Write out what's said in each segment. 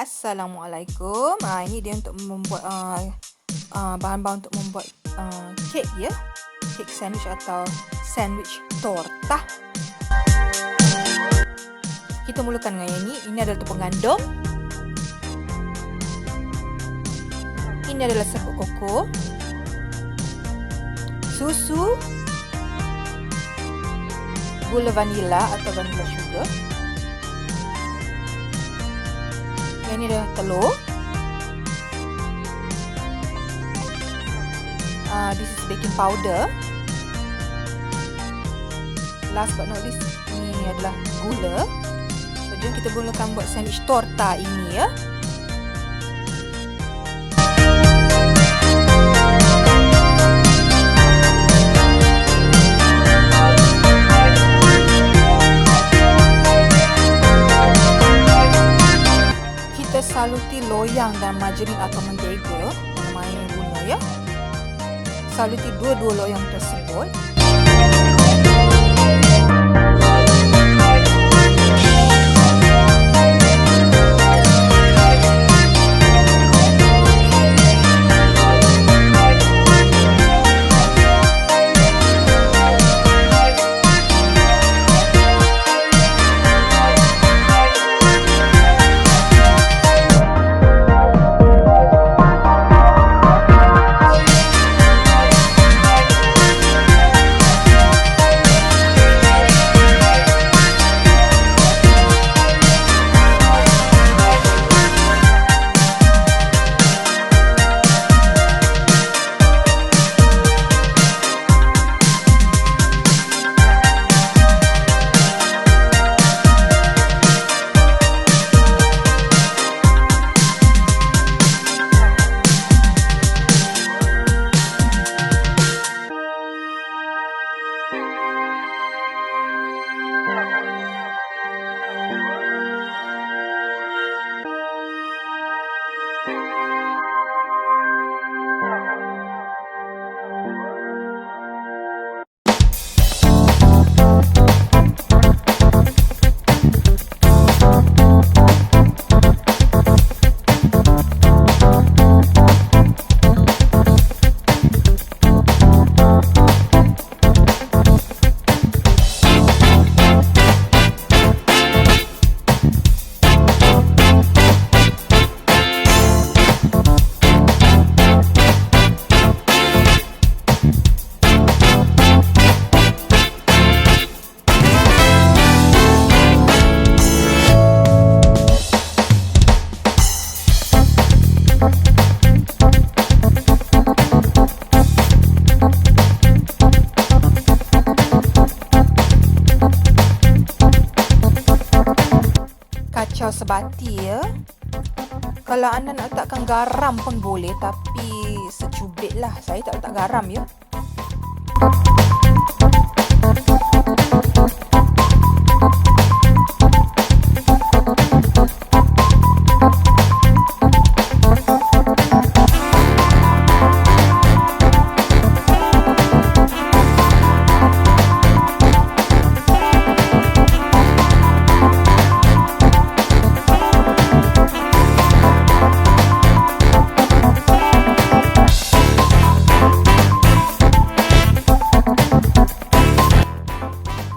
Assalamualaikum. Ini dia untuk membuat bahan-bahan untuk membuat kek ya. Kek sandwich atau sandwich torta. Kita mulakan dengan yang ini. Ini adalah tepung gandum. Ini adalah serbuk koko. Susu. Gula vanila atau vanilla sugar. Ini adalah telur. This is baking powder. Last but not least, ini adalah gula. So, jom kita mulakan buat sandwich torta ini ya. Saluti loyang dan majerin atau mentega, mana yang guna ya. Saluti dua-dua loyang tersebut. Kacau sebati ya. Kalau anda nak letakkan garam pun boleh, tapi secubit lah. Saya tak letak garam ya.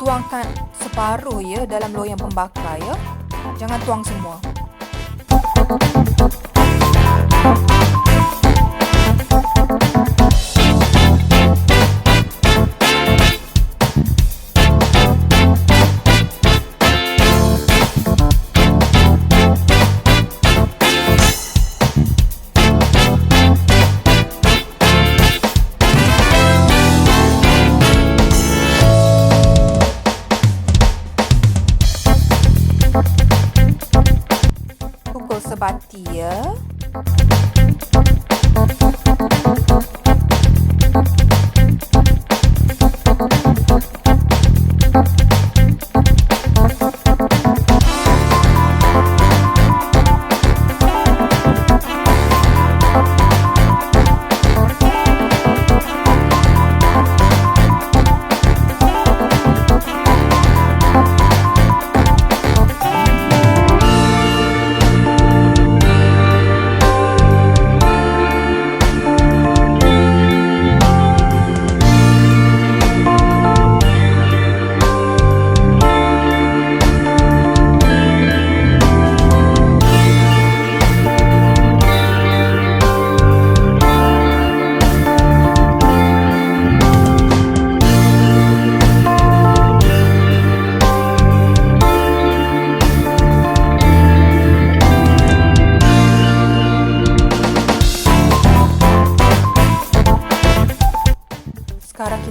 Tuangkan separuh ya dalam loyang pembakar ya. Jangan tuang semua. Sebati ya.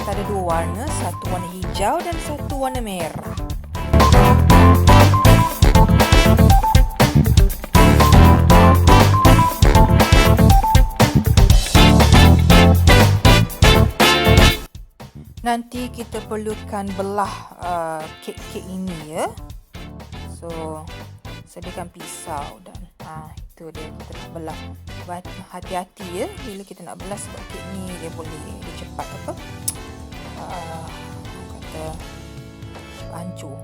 kita ada dua warna, satu warna hijau dan satu warna merah. Nanti kita perlukan belah kek-kek ini ya. So sediakan pisau dan itu dia, kita nak belah. Hati-hati ya bila kita nak belah, sebab kek ni dia boleh cepat cepat hancur.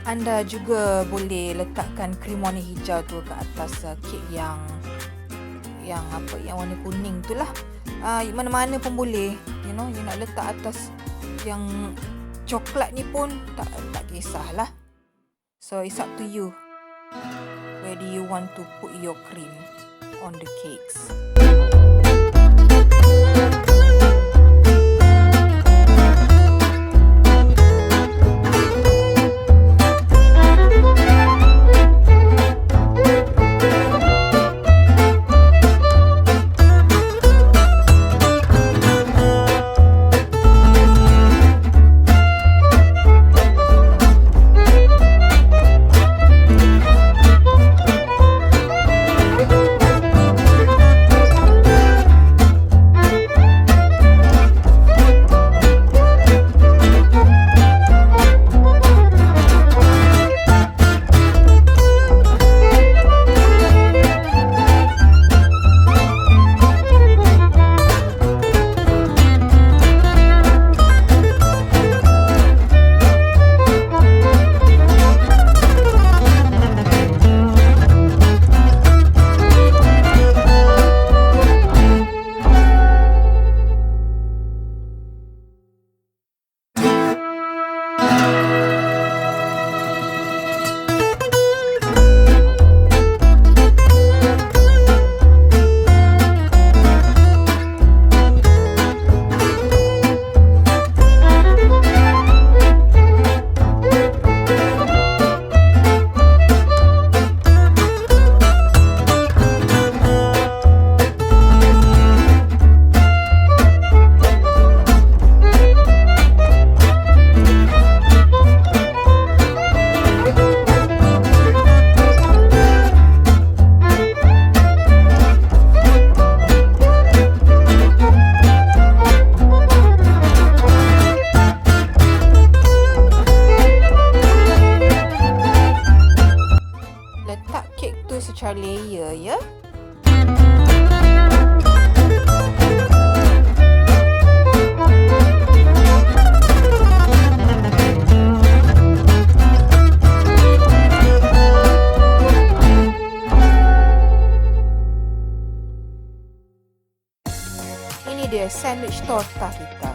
Anda juga boleh letakkan krim warna hijau tu ke atas kek yang warna kuning tu lah. Mana-mana pun boleh. You nak letak atas yang coklat ni pun tak kisahlah. So it's up to you whether you want to put your cream on the cakes. Secara layer ya. Ini dia sandwich torta kita.